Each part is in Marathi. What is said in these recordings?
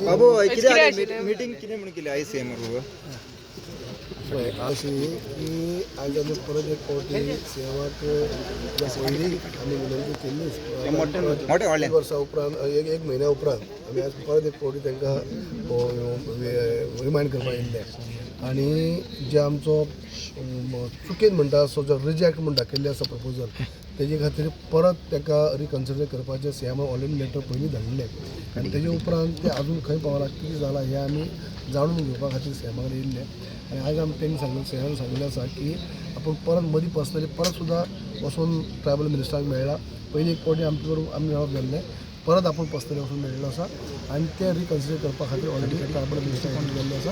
बाबू मीटिंग किती म्हणून केली आय सीएम अशी की आज आम्ही परत एक पावटी सेवाक पयलीं आमी विनंती केल्ली वर्सां उपरांत एक म्हयन्या उपरांत आमी आज परत एक पावटी तांकां रिमायंड करपाक येयल्ले आनी जे आमचो चुकीन म्हणटा सो जो रिजेक्ट म्हण दाखयल्ले आसा प्रपोजल तेजे खातीर परत ताका रिकन्सिडर करपाचें सीएमान ऑलरेडी लेटर पयलीं धाडलें आनी तेजे उपरांत ते अजून खंय पावला कितें जालां हें आमी जाणून घेवपा खातीर सीएमा कडेन येयल्ले आनी आज आमी तेंणी सीएमान सांगिल्लें आसा की आपूण परत मदीं पर्सनली परत सुद्दां वचून ट्रायबल मिनिस्टराक मेळ्ळा पयलीं एक पावटी आमचे बरोबर आमी मेळप जाल्लें परत आपूण पर्सनली वचून मेळिल्लो आसा आनी ते रिकन्सिडर करपा खातीर ऑलरेडी ट्रायबल मिनिस्टराक गेल्ले आसा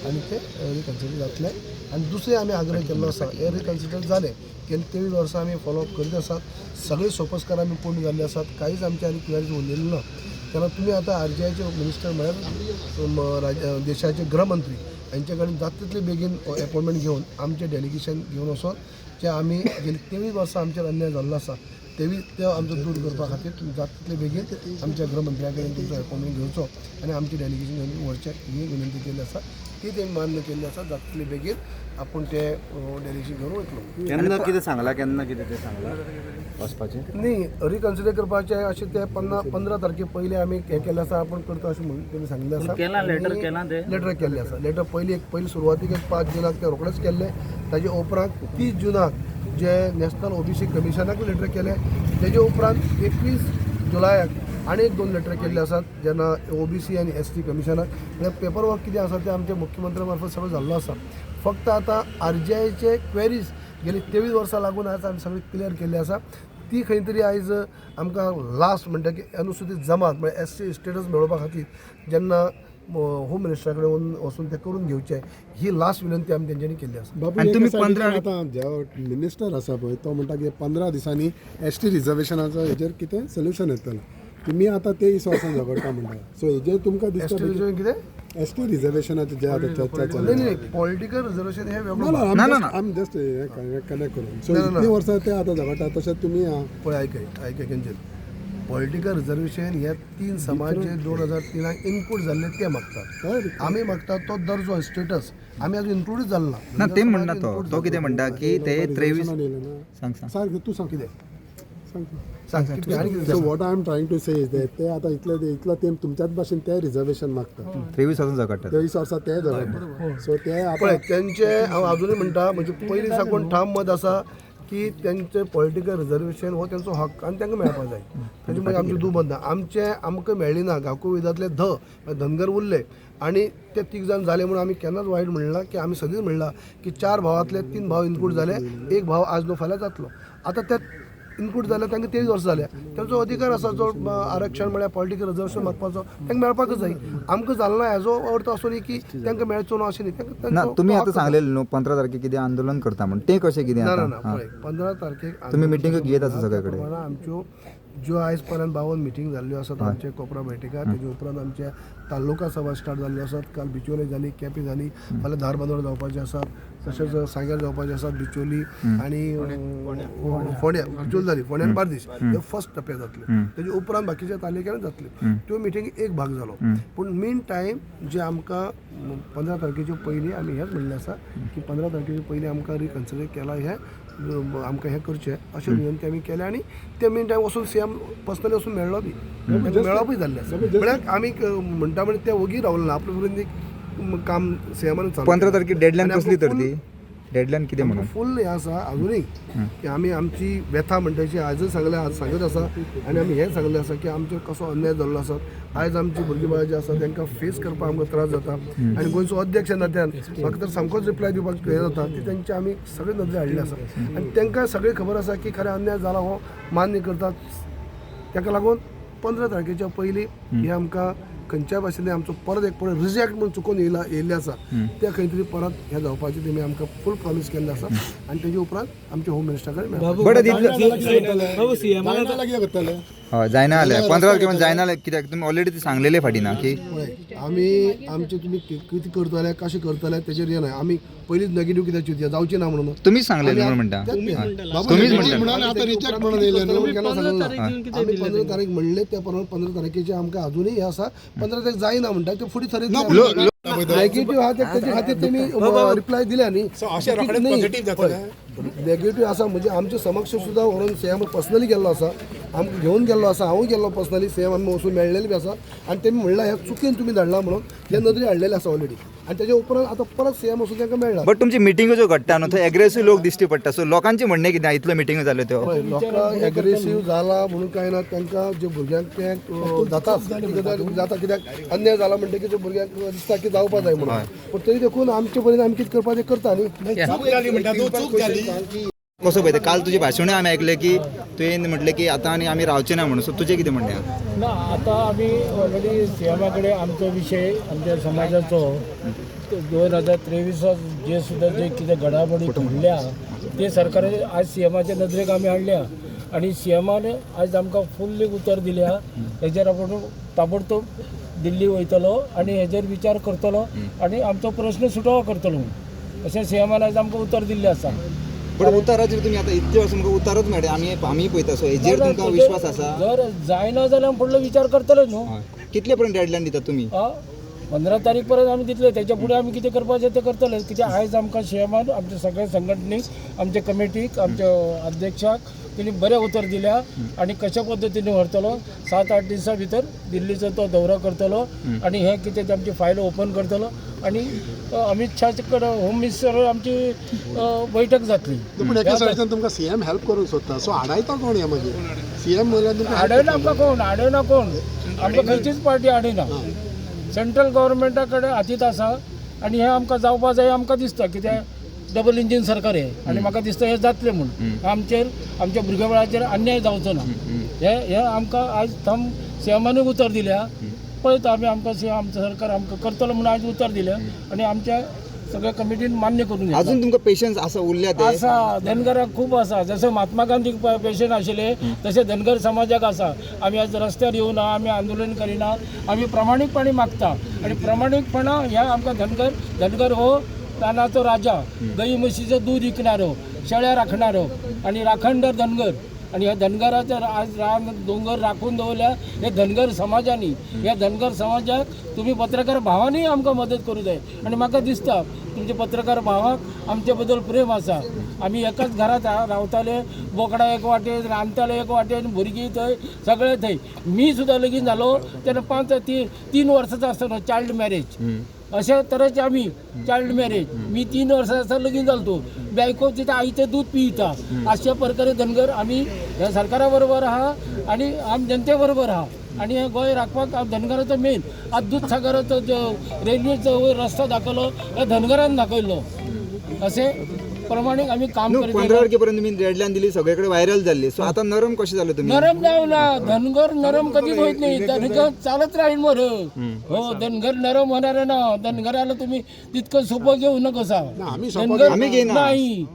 आनी ते रिकन्सिडर जातले आनी दुसरें आमी आग्रह केल्लो आसा हे रिकन्सिडर जालें गेली 23 वर्सां आमी फॉलोअप करीत आसात सगळे सोपस्कार आमी पूर्ण जाल्ले आसात कांयच आमचे आनी क्लियरिटी उरलेली ना तेन्ना तुमी आतां आरजीआयचे मिनिस्टर म्हळ्यार देशाचे गृहमंत्री हांचे कडेन जाता तितले बेगीन अपॉयंटमेंट घेवन आमचे डेलिगेशन घेवन वचोन जे आमी गेली 23 वर्सां आमचेर अन्याय जाल्लो आसा ते आमचो दूर करपा खातीर तुमी जाता तितले बेगीन आमच्या गृहमंत्र्या कडेन तुमचो अपॉयंटमेंट घेवचो आनी आमचे डेलिगेशन घेवन व्हरचें ही विनंती केल्ली आसा ती तेमी मान्य केल्ली आसा जाता तितले बेगीन आपूण ते डेलिगेशन घेवन वयतलो केन्ना कितें सांगलां केन्ना कितें तें सांगलां वचपाचें न्ही रिकन्सिडर करपाचें अशें ते 15 तारखे पयलीं आमी हें केल्लें आसा आपूण करता अशें म्हणून तेमी सांगिल्लें आसा लेटर केल्लें आसा लेटर पयलीं सुरवातीक 5 जुनाक ते रोखडेच केल्ले ताजे उपरांत 30 जुनाक जे नॅशनल ओबीसी कमिशनाक लेटर केलें तेजे उपरांत 21 जुलयाक आनी 2 लेटर केल्ले आसात जेन्ना ओबीसी आनी एसटी कमिशनाक हे पेपर वर्क कितें आसा ते आमच्या मुख्यमंत्री मार्फत सगळो जाल्लो आसा फक्त आतां आरजीआयचे क्वेरीज गेली 23 वर्सां लागून आज आमी सगळी क्लियर केल्ली आसा ती खंय तरी आयज आमकां लास्ट म्हणटा की अनुसूचित जमात म्हळ्यार एसटी स्टेटस मेळोवपा खातीर जेन्ना होम मिनिस्टरा कडेन वचून ते करून घेवचें ही लास्ट विनंती आमी तेंच्यांनी केल्ली आसा आनी तुमी 15 आतां जो मिनिस्टर आसा पळय तो म्हणटा की 15 दिसांनी एसटी रिजर्वेशनाचो हेजेर कितें सोल्युशन येतलें तुमी आतां 23 वर्सां झगडटा म्हणटा सो हेजेर तुमकां दिसता कितें एसटी रिजर्वेशनाचे जे आतां चर्चा चल्ला नाही पॉलिटिकल रिजर्वेशन हे वेगळं ना आमी जस्ट कनेक्ट करून सो इतली वर्सां ते आतां झगडटा तशेंच तुमी पळय आयकय केंचेर पॉलिटिकल रिजर्वेशन हे 3 समाज जे 2003 इनपूट जाल्ले ते मागतात आमी मागतात तो दर्जो स्टेटस आमी अजून इन्क्लूडच जाल्लो ना ते म्हणना तो कितें म्हणटा की ते 23 सांग तूं सांग कितें सांग so what I am trying to say is that ते आतां इतलो ते तुमच्याच भाशेन ते रिजर्वेशन मागतात 23 वर्सां झगडटात 23 वर्सां ते झगडटात सो ते पळय तेंचे हांव अजूनय म्हणटा म्हणजे पयलीं साकून ठाम मत आसा की तेंचे पॉलिटिकल रिजर्वेशन हो तेंचो हक्क आनी तांकां मेळपा जाय तेजे मागीर आमचें दुमत ना आमकां मेळ्ळी ना गांवको विधांतले धनगर उरले आनी ते 3 जाण जाले म्हणून आमी केन्नाच वायट म्हणला की आमी सगळीं म्हणला की 4 भावांतले 3 भाव इनपूट जाले एक भाव आज नो फाल्यां जातलो आतां ते इनपूट जाले तांकां 23 वर्सां जाल्या तेंचो अधिकार आसा जो आरक्षण म्हळ्यार पॉलिटिकल रिजर्वेशन मागपाचो तांकां मेळपाकच जाय आमकां जालो ना हेजो अर्थ असो न्ही की तांकां मेळचो ना अशें न्ही ना तुमी आतां सांगलेलें न्हू 15 तारखेक कितें आंदोलन करता म्हण तें कशें कितें ना 15 तारखेक तुमी मिटींग घेत आसा सगळे कडेन आमच्यो ज्यो आयज पर्यंत 52 मिटींग जाल्ल्यो आसात आमचे कोपरा बैठका तेजे उपरांत आमच्या तालुका सभा स्टार्ट जाल्ल्यो आसात काल बिचोले जाली केपी जाली फाल्यां धारबांदोड जावपाचे आसात तशेंच सांग्यार जावपाचे आसात बिचोली आनी फोंड्या बिचोली जाली फोंड्यान बार्देश हे फर्स्ट टप्प्यार जातले तेजे उपरांत बाकीच्या तालुक्यांनी जातले त्यो मिटींग एक भाग जालो पूण मेन टायम जे आमकां 15 तारखेच्या पयलीं आमी हेंच म्हणलें आसा की 15 तारखेच्या पयलीं आमकां रिकन्सिडर केला हें आमकां हें करचें अशें विनंती आमी केल्या आनी ते मेन टायम वचून सीएम पर्सनली वचून मेळ्ळो बी मेळोपूय जाल्लें आसा म्हळ्यार आमी म्हणटा म्हणजे ते वगी रावले ना आपले पर्यंत काम सीएमान 15 तारखेक डेडलायन कसली तर ती डेडलायन कितें म्हणून फूल हें आसा अजुनूय की आमी आमची व्यथा म्हणटाची आजच सांगत आसा आनी आमी हें सांगलें आसा की आमचेर कसो अन्याय जाल्लो आसा आयज आमची भुरगीं बाळां जी आसा तांकां फेस करपाक आमकां त्रास जाता आनी गोंयचो अध्यक्ष नात्यान म्हाका तर सामकोच रिप्लाय दिवपाक हें जाता ती तेंचे आमी सगळे नदरे हाडले आसा आनी तांकां सगळी खबर आसा की खरें अन्याय जाला हो मान्य करतात ताका लागून 15 तारखेच्या पयलीं हे आमकां खंयच्या भाशेन आमचो परत एक परत रिजेक्ट म्हणून चुकून येयल्ले आसा ते खंय तरी परत हें जावपाचें तेमी आमकां फूल प्रॉमिस केल्लें आसा आनी तेजे उपरांत आमच्या होम मिनिस्टरा कडेन हय जायना जाल्यार 15 तारखेक जायना जाल्यार कित्याक तुमी ऑलरेडी ती सांगलेले फाटी ना की पळय आमी आमचे तुमी कितें करतले कशें करतले तेजेर हें न्हय आमी पयलींच नेगेटीव कित्याक चिंतया जावची ना म्हणून तुम्हीच सांगलेले म्हणून म्हणटा तुम्हीच म्हणटा आता रिजेक्ट म्हणून येयले न्हू. केन्ना सांगलें ना आमी 15 तारीख म्हणले त्या प्रमाणे 15 तारखेचे आमकां अजूनही हे आसा 15 तारीख जायना म्हणटा ते फुडें तरेन नेगेटीव आहा तेजे खातीर तेमी रिप्लाय दिल्या न्ही नेगेटीव आसा म्हणजे आमचे समक्ष सुद्धा व्हरून सीएम पर्सनली गेल्लो आसा आमकां घेवन गेल्लो आसा हांवूय गेल्लो पर्सनली सीएम आमी वचून मेळ्ळेले बी आसा आनी तेमी म्हणला ह्या चुकीन तुमी धाडला म्हणून हे नदरी हाडलेले आसा ऑलरेडी आनी तेच्या उपरांत आतां परत सीएम वचून तांकां मेळ्ळा बट तुमची मिटिंगो ज्यो घडटा न्हू थंय एग्रेसीव लोक दिश्टी पडटा सो लोकांचे म्हणणें कितें इतल्यो मिटिंगो जाल्यो त्यो पळय लोकांक एग्रेसीव जाला म्हणून कांय ना तांकां जे भुरग्यांक ते जाताच जाता कित्याक अन्याय जाला म्हणटकीर त्या भुरग्यांक दिसता की जावपा जाय म्हणून पूण तरी देखून आमचे परीन आमी कितें करपाचें करता न्ही कसो पळयता काल तुजे भाशणूय आमी आयकले की तुवें म्हटलें की आतां आनी आमी रावचे ना म्हणून सो तुजें कितें म्हणणें आहा? ना आता आम्ही ऑलरेडी सीएमाकडे आमचो विषय आमच्या समाजाचो 2023 जे सुद्धा जे कितें घडामोडी घडल्या ते सरकारान आज सीएमाच्या नदरेक आमी हाडल्या आणि सीएमान आज आमकां फुल्ली उतर दिल्या हेजेर आपूण ताबडतोब दिल्ली वयतलो आणि हेजेर विचार करतलो आणि आमचो प्रश्न सुटोवो करतलो अशें सीएमान आज आमकां उतर दिल्लें आसा. पण उताराचेर तुमी आतां इतले वर्स तुमकां उतारच मेळटा आमी पळयता सो हेजेर तुमकां विश्वास आसा? जर जायना जाल्यार फुडलो विचार करतले न्हू. कितले पर्यंत डेडलायन दिता तुमी? 15 तारीख पर्यंत आमी दितले त्याच्या फुडें आमी कितें करपाचें तें करतले कित्याक आयज आमकां सीएमान आमच्या सगळ्या संघटनेक आमच्या कमिटीक आमच्या अध्यक्षाक तेणी बरें उतर दिल्या आणि कशा पद्दतीने व्हरतलो 7-8 दिसां भितर दिल्लीचो तो दौरो करतलो आणि हे कितें ते आमची फायल ओपन करतलो आणि अमित शाह कडेन होम मिनिस्टर आमची बैठक जातली. पूण एका सायडीन तुमकां सीएम हेल्प करूंक सोदता सो हाडायता कोण हे मागीर सीएम म्हणल्यार तुमकां हाडयना आमकां कोण हाडयना कोण आमकां खंयचीच पार्टी हाडयना सेंट्रल गव्हर्मेंटा कडेन हातीत आसा आणि हे आमकां जावपा जाय आमकां दिसता कित्याक डबल इंजीन सरकार हे आणि म्हाका दिसता हे जातलें म्हणून आमचेर आमच्या भुरग्या वेळाचेर अन्याय जावचो ना हे आमकां आज थंब सीएमानूय उतर दिल्या पळयता आमी आमकां आमचो सरकार आमकां करतलो म्हणून आज उतर दिल्या आणि आमच्या सगळ्या कमिटीन मान्य करून घेतला. अजून तुमकां पेशन्स आसा उरल्या ते आसा धनगराक खूब आसा जसं महात्मा गांधी पेशंट आशिल्ले तसे धनगर समाजाक आसा. आमी आज रस्त्यार येवना आमी आंदोलन करिना आमी प्रामाणीकपणी मागता आणि प्रामाणीकपणा ह्या आमकां धनगर हो तानाचो राजा गाई म्हशीचो दूध विकणारो शेळ्या राखणारो आणि राखणदार धनगर आणि ह्या धनगराच्या आज रान दोंगर राखून दवरल्या हे धनगर समाजांनी ह्या धनगर समाजाक तुम्ही पत्रकार भावांनी आमकां मदत करूं जाय आणि म्हाका दिसता तुमचे पत्रकार भावाक आमचे बद्दल प्रेम आसा. आमी एकाच घरात रावताले बोकडां एक वाटेन रांदताले एक वाटेन भुरगीं थंय सगळे थंय मी सुद्दां लगीन जालो तेन्ना 3 वर्साचो आसतना चायल्ड मॅरेज अशा तरेचे आमी चायल्ड मॅरेज मी 3 वर्सां आसतना लगीन जालो बायको तिथे आईचें दूध पियता अशा प्रकारे धनगर आमी ह्या सरकारा बरोबर आहा आणि आम जनते बरोबर आहा आणि हे गोंय राखपाक धनगराचो मेन आज दूधसागराचो जो रेल्वेचो रस्तो दाखयलो हे धनगरान दाखयलो अशें प्रमाणीक आमी काम करीत 15 तारखेपर्यंत तुम्ही डेडलायन दिली सगळीकडे व्हायरल झाली सो आता नरम कशें जाले तुम्ही? नरम जावना धनगर नरम कधीच होत नाही धनगर चालत राहील मर हो धनगर नरम होणार ना धनगराला तुम्ही तितकं सोपं घेऊ नकोसा धनगर आम्ही घेईना. नाही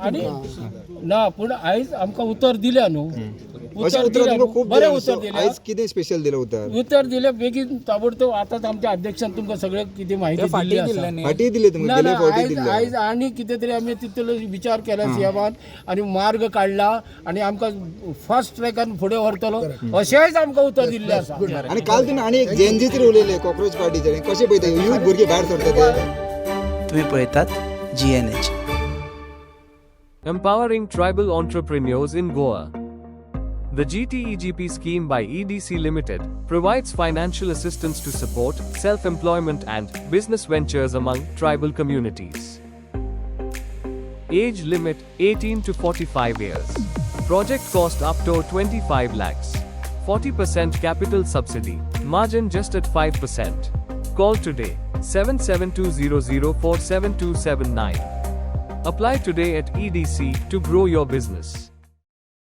आणि ना पूण आयज आमकां उतर दिल्या न्हू अशें उतर तुमकां खूब बरें दिलें. उतर So, दिल्या आयज कितें स्पेशल दिलें उतर दिले बेगीन ताबडतोब आतांच आमच्या अध्यक्षान तुमकां सगळे कितें माहिती दिली आसा. फाटी दिले तुमकां गेले फावटी आयज दिले आयज आणि कितें तरी आमी तितलो विचार केला सीएमान आणि मार्ग काढला आणि आमकां फास्ट ट्रॅकान फुडें व्हरतलो अशेंच आमकां उतर दिल्लें आसा. आणि काल तुम्ही आणि एक जेनजीचेर उलयले कॉक्रोच पार्टीचेर कशें पळयता यूथ भुरगे भायर सरता ते तुम्ही पळयतात GNH. Empowering tribal entrepreneurs in Goa. The GTEGP scheme by EDC Limited provides financial assistance to support self-employment and business ventures among tribal communities. Age limit 18 to 45 years. Project cost up to 25 lakhs. 40% capital subsidy. Margin just at 5%. Call today 77200 47279. Apply today at EDC to grow your business.